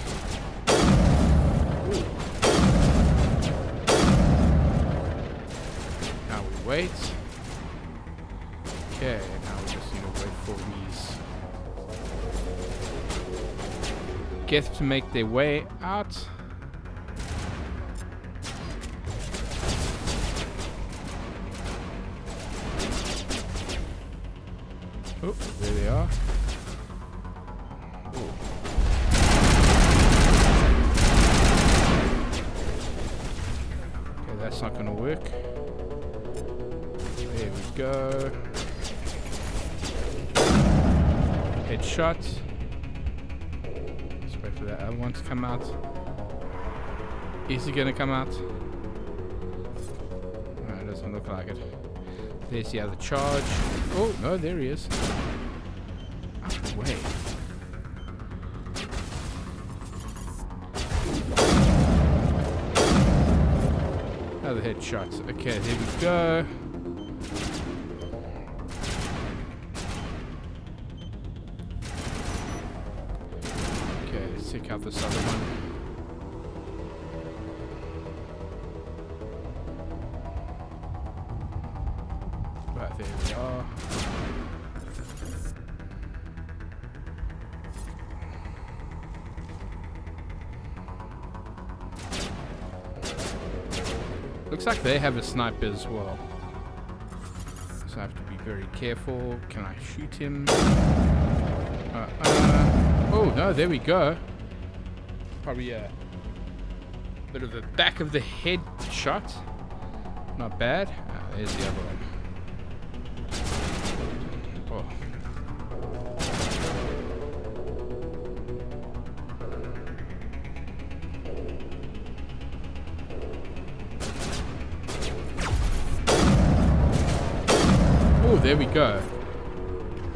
ooh. Now we wait. Okay, now we just need to wait for these Geth to make their way out. Oh, there they are. Oh. Okay, that's not gonna work. There we go. Headshot. Let's wait for that other one to come out. Is he gonna come out? No, it doesn't look like it. There's the other charge. Oh, no, there he is. Out of the way. Other headshots. Okay, there we go. Okay, let's check out this other one. Right, there we are. Looks like they have a sniper as well. So I have to be very careful. Can I shoot him? Oh, no, there we go. Probably a bit of a back of the head shot. Not bad. There's the other one. Oh. Oh, there we go.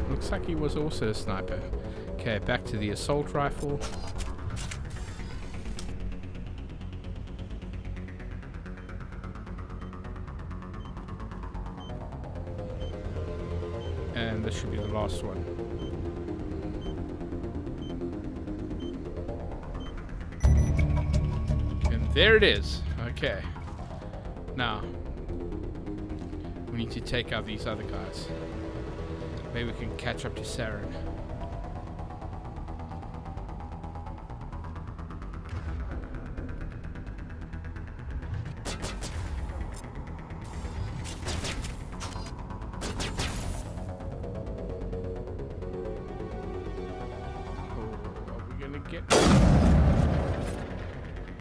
Looks like he was also a sniper. Okay, back to the assault rifle. And this should be the last one. And there it is. Okay. Now, we need to take out these other guys. Maybe we can catch up to Saren.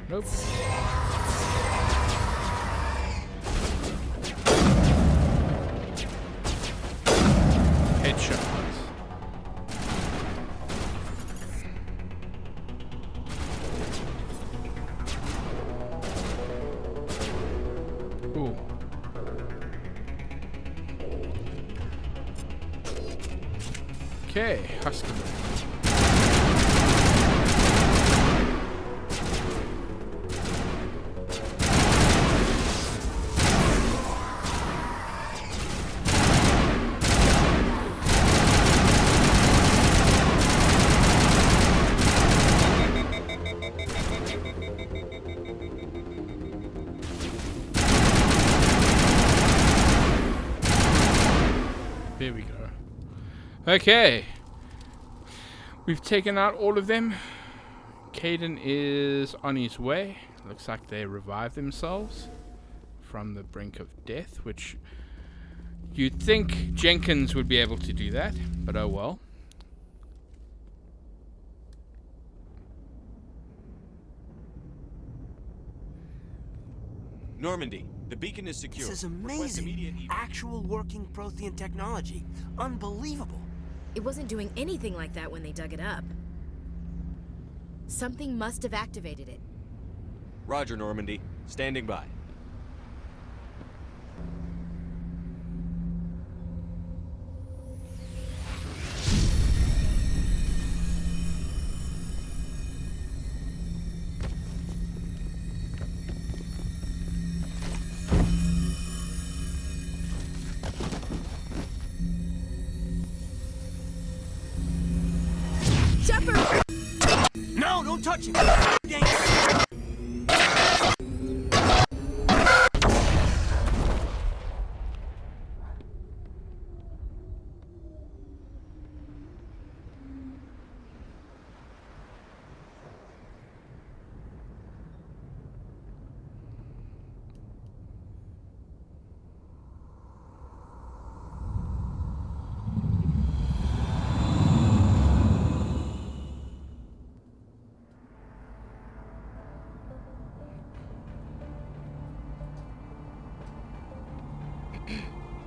Nope. Headshot. Ooh. Okay, Husker. There we go. Okay. We've taken out all of them. Caden is on his way. Looks like they revived themselves from the brink of death, which you'd think Jenkins would be able to do that, but oh well. Normandy, the beacon is secure. This is Request amazing. immediate Actual working Prothean technology. Unbelievable. It wasn't doing anything like that when they dug it up. Something must have activated it. Roger, Normandy. Standing by. Shepard! No, don't touch him!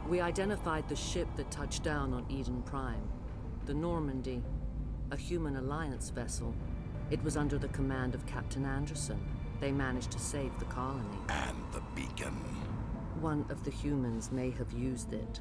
We identified the ship that touched down on Eden Prime. The Normandy. A human alliance vessel. It was under the command of Captain Anderson. They managed to save the colony. And the beacon. One of the humans may have used it.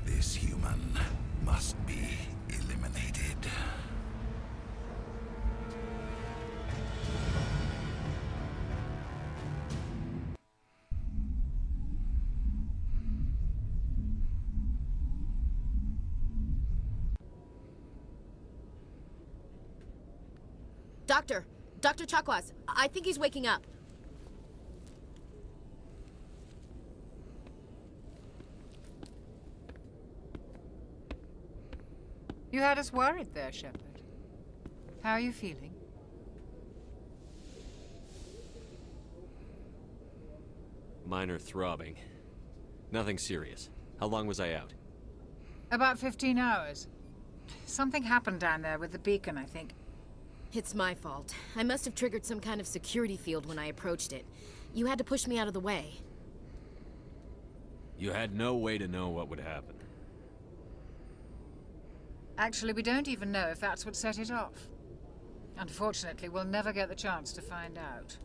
This human must be eliminated. Dr. Chakwas, I think he's waking up. You had us worried there, Shepard. How are you feeling? Minor throbbing. Nothing serious. How long was I out? About 15 hours. Something happened down there with the beacon, I think. It's my fault. I must have triggered some kind of security field when I approached it. You had to push me out of the way. You had no way to know what would happen. Actually, we don't even know if that's what set it off. Unfortunately, we'll never get the chance to find out.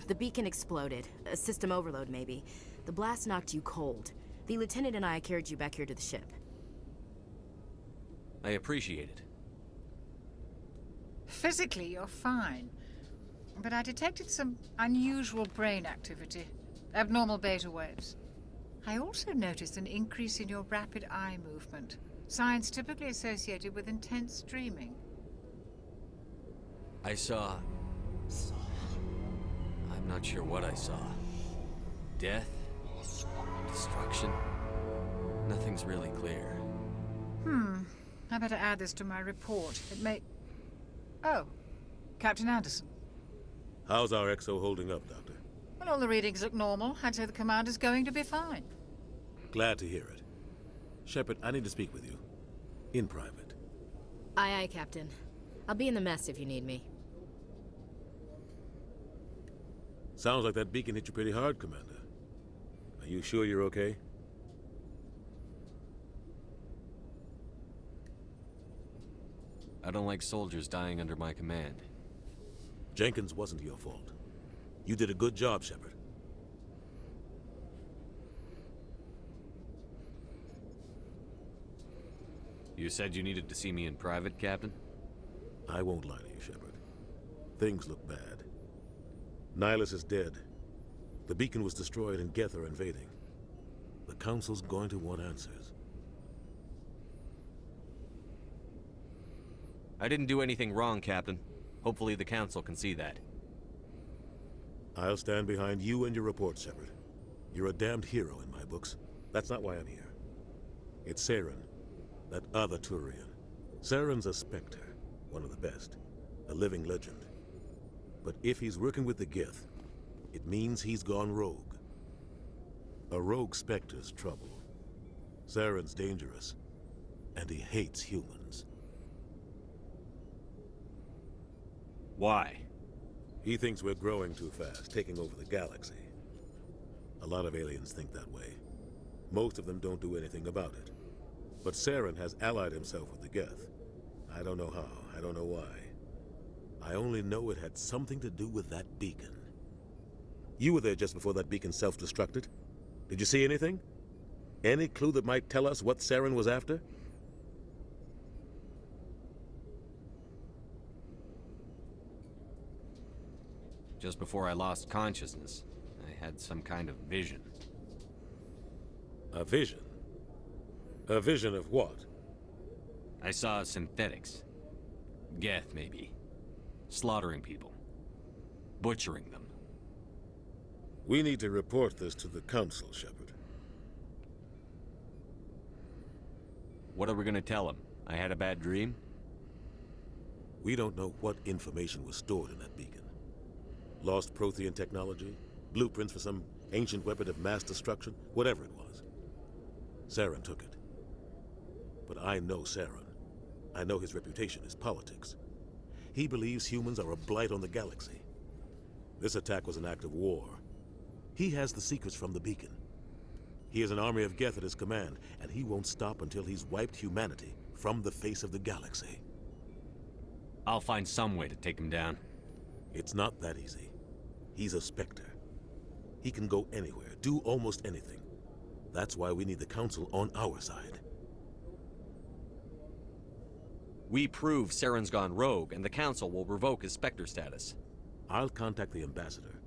The beacon exploded. A system overload, maybe. The blast knocked you cold. The lieutenant and I carried you back here to the ship. I appreciate it. Physically, you're fine. But I detected some unusual brain activity. Abnormal beta waves. I also noticed an increase in your rapid eye movement. Signs typically associated with intense dreaming. I saw... I'm not sure what I saw. Death? Destruction? Nothing's really clear. I better add this to my report. It may... Oh, Captain Anderson. How's our XO holding up, Doctor? Well, all the readings look normal. I'd say the commander's going to be fine. Glad to hear it. Shepard, I need to speak with you. In private. Aye, aye, Captain. I'll be in the mess if you need me. Sounds like that beacon hit you pretty hard, Commander. Are you sure you're okay? I don't like soldiers dying under my command. Jenkins wasn't your fault. You did a good job, Shepard. You said you needed to see me in private, Captain? I won't lie to you, Shepard. Things look bad. Nailus is dead. The beacon was destroyed and Geth are invading. The Council's going to want answers. I didn't do anything wrong, Captain. Hopefully the Council can see that. I'll stand behind you and your report, Shepard. You're a damned hero in my books. That's not why I'm here. It's Saren, that other Turian. Saren's a Spectre, one of the best. A living legend. But if he's working with the Geth, it means he's gone rogue. A rogue Spectre's trouble. Saren's dangerous, and he hates humans. Why? He thinks we're growing too fast, taking over the galaxy. A lot of aliens think that way. Most of them don't do anything about it. But Saren has allied himself with the Geth. I don't know how, I don't know why. I only know it had something to do with that beacon. You were there just before that beacon self-destructed. Did you see anything? Any clue that might tell us what Saren was after? Just before I lost consciousness, I had some kind of vision. A vision? A vision of what? I saw synthetics. Geth, maybe. Slaughtering people. Butchering them. We need to report this to the Council, Shepard. What are we gonna tell them? I had a bad dream? We don't know what information was stored in that beacon. Lost Prothean technology? Blueprints for some ancient weapon of mass destruction, whatever it was. Saren took it. But I know Saren. I know his reputation is politics. He believes humans are a blight on the galaxy. This attack was an act of war. He has the secrets from the beacon. He has an army of Geth at his command, and he won't stop until he's wiped humanity from the face of the galaxy. I'll find some way to take him down. It's not that easy. He's a Spectre. He can go anywhere, do almost anything. That's why we need the Council on our side. We prove Saren's gone rogue, and the Council will revoke his Spectre status. I'll contact the Ambassador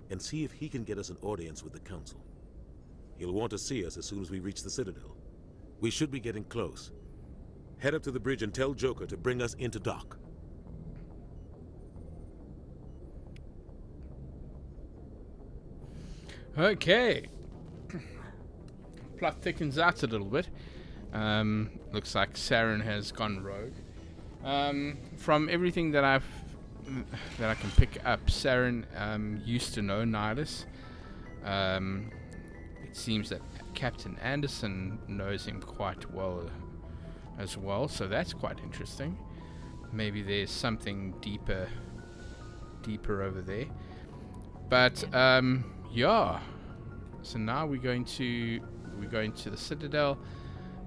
and see if he can get us an audience with the Council. He'll want to see us as soon as we reach the Citadel. We should be getting close. Head up to the bridge and tell Joker to bring us into dock. Okay. Plot thickens out a little bit. Looks like Saren has gone rogue. From everything that I can pick up, Saren used to know Nailus. It seems that Captain Anderson knows him quite well as well, so that's quite interesting. Maybe there's something deeper over there. But yeah. So now we're going to the Citadel,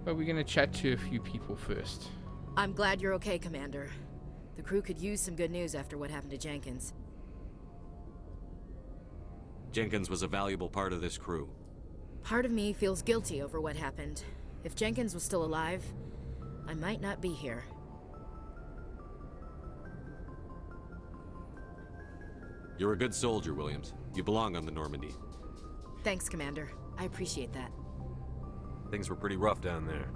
but we're going to chat to a few people first. I'm glad you're okay, Commander. The crew could use some good news after what happened to Jenkins. Jenkins was a valuable part of this crew. Part of me feels guilty over what happened. If Jenkins was still alive, I might not be here. You're a good soldier, Williams. You belong on the Normandy. Thanks, Commander. I appreciate that. Things were pretty rough down there.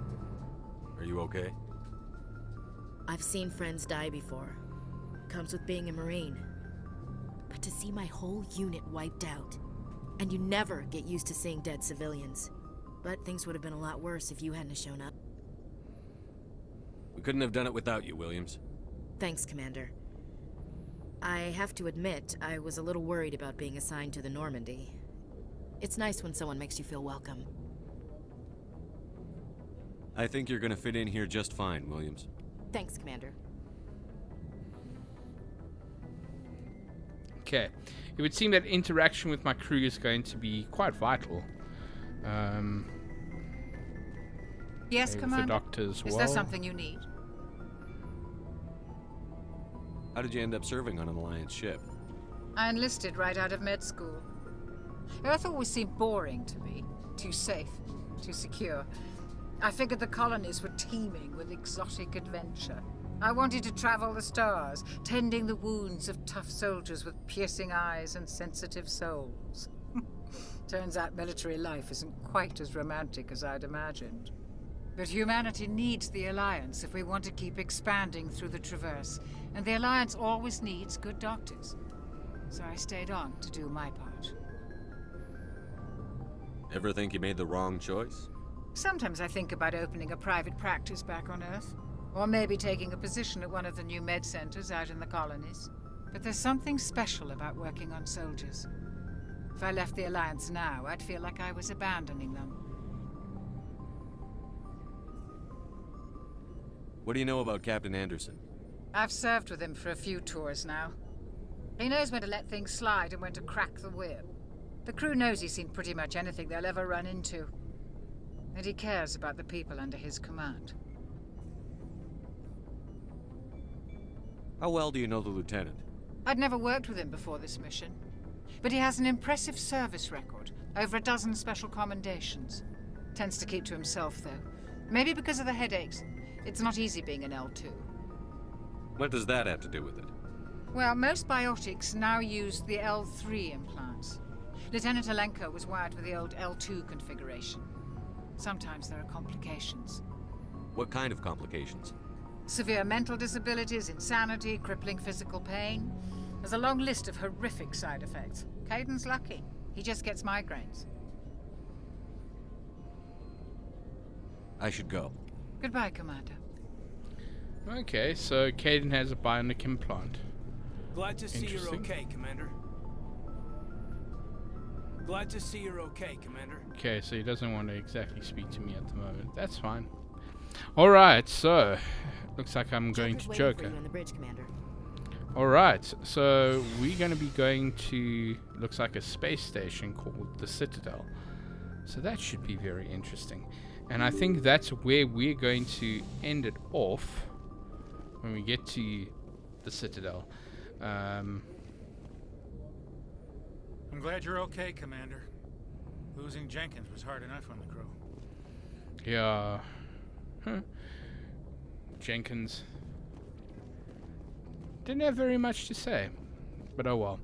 Are you okay? I've seen friends die before. Comes with being a Marine. But to see my whole unit wiped out, and you never get used to seeing dead civilians. But things would have been a lot worse if you hadn't shown up. We couldn't have done it without you, Williams. Thanks, Commander. I have to admit, I was a little worried about being assigned to the Normandy. It's nice when someone makes you feel welcome. I think you're gonna fit in here just fine, Williams. Thanks, Commander. Okay. It would seem that interaction with my crew is going to be quite vital. Yes, Commander? The doctor as well. Is there something you need? How did you end up serving on an Alliance ship? I enlisted right out of med school. Earth always seemed boring to me. Too safe, too secure. I figured the colonies were teeming with exotic adventure. I wanted to travel the stars, tending the wounds of tough soldiers with piercing eyes and sensitive souls. Turns out military life isn't quite as romantic as I'd imagined. But humanity needs the Alliance if we want to keep expanding through the Traverse, and the Alliance always needs good doctors. So I stayed on to do my part. Ever think you made the wrong choice? Sometimes I think about opening a private practice back on Earth. Or maybe taking a position at one of the new med centers out in the colonies. But there's something special about working on soldiers. If I left the Alliance now, I'd feel like I was abandoning them. What do you know about Captain Anderson? I've served with him for a few tours now. He knows when to let things slide and when to crack the whip. The crew knows he's seen pretty much anything they'll ever run into. And he cares about the people under his command. How well do you know the lieutenant? I'd never worked with him before this mission. But he has an impressive service record. Over a dozen special commendations. Tends to keep to himself, though. Maybe because of the headaches. It's not easy being an L2. What does that have to do with it? Well, most biotics now use the L3 implants. Lieutenant Alenko was wired with the old L2 configuration. Sometimes there are complications. What kind of complications? Severe mental disabilities, insanity, crippling physical pain. There's a long list of horrific side effects. Caden's lucky. He just gets migraines. I should go. Goodbye, Commander. Okay, so Caden has a bionic implant. Glad to see you're okay, Commander. Glad to see you're okay, Commander. Okay, so he doesn't want to exactly speak to me at the moment. That's fine. Alright, so looks like I'm going to Joker. On the bridge, Commander. Alright, so we're going to be going to, looks like a space station called the Citadel. So that should be very interesting. And I think that's where we're going to end it off when we get to the Citadel. I'm glad you're okay, Commander. Losing Jenkins was hard enough on the crew. Yeah. Huh. Jenkins didn't have very much to say, but oh well.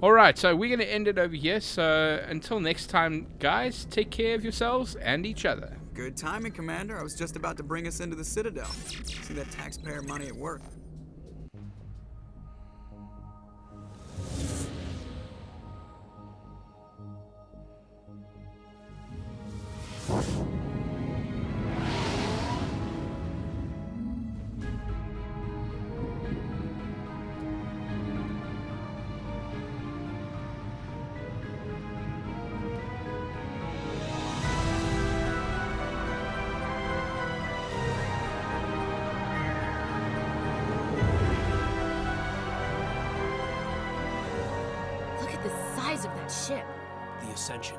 Alright, so we're going to end it over here. So until next time, guys, take care of yourselves and each other. Good timing, Commander. I was just about to bring us into the Citadel. See that taxpayer money at work. Of that ship. The Ascension,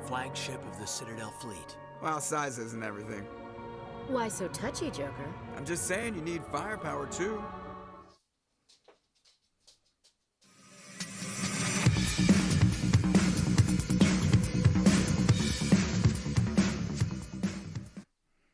flagship of the Citadel fleet. Well, size isn't everything. Why so touchy, Joker? I'm just saying you need firepower too.